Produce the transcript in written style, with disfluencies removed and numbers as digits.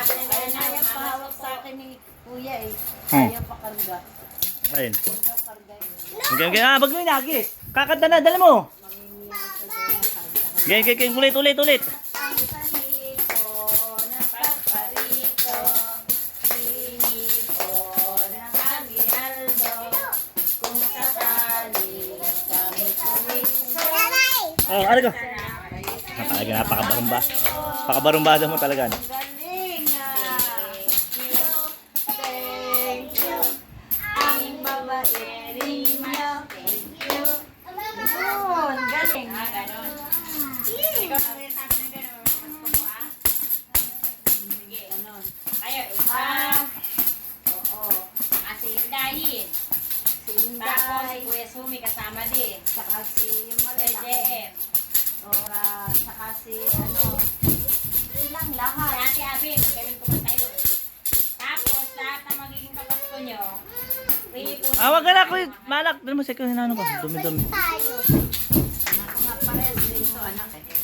Kaya pahawak sa akin ni Kuya eh. Kaya pa karga. Ayun. Ganyan, bag mo yung lagi. Kakanta na, dala mo. Ganyan, ulit. Ang kaniko ng pagparito, hinito ng aginaldo, kung sakali kami tumiso. Oh, ano ka? Napakabarumba. Napakabarumbada mo talaga. No? Galing Thank you. Ang mabait ninyo. Thank you. Yun, galing. Ganon. Ikaw na rin sabi na gano'n. Mas kumuha. Sige. Ganon. Kayo, isa. Oo. Kasi dahin. Si Tapos si Inday. Kuya Sumi kasama din. Saka si yung Si malalaki. JM. Saka si silang lahat. Si Ate Abby, magaling kumanta yun. Tapos, lahat na magiging kapasko nyo, Wag ka na, kuya. Malak. Dala mo, seko, hinano ko. Dumi-dumi. Anak ko nga parehas dito, anak eh.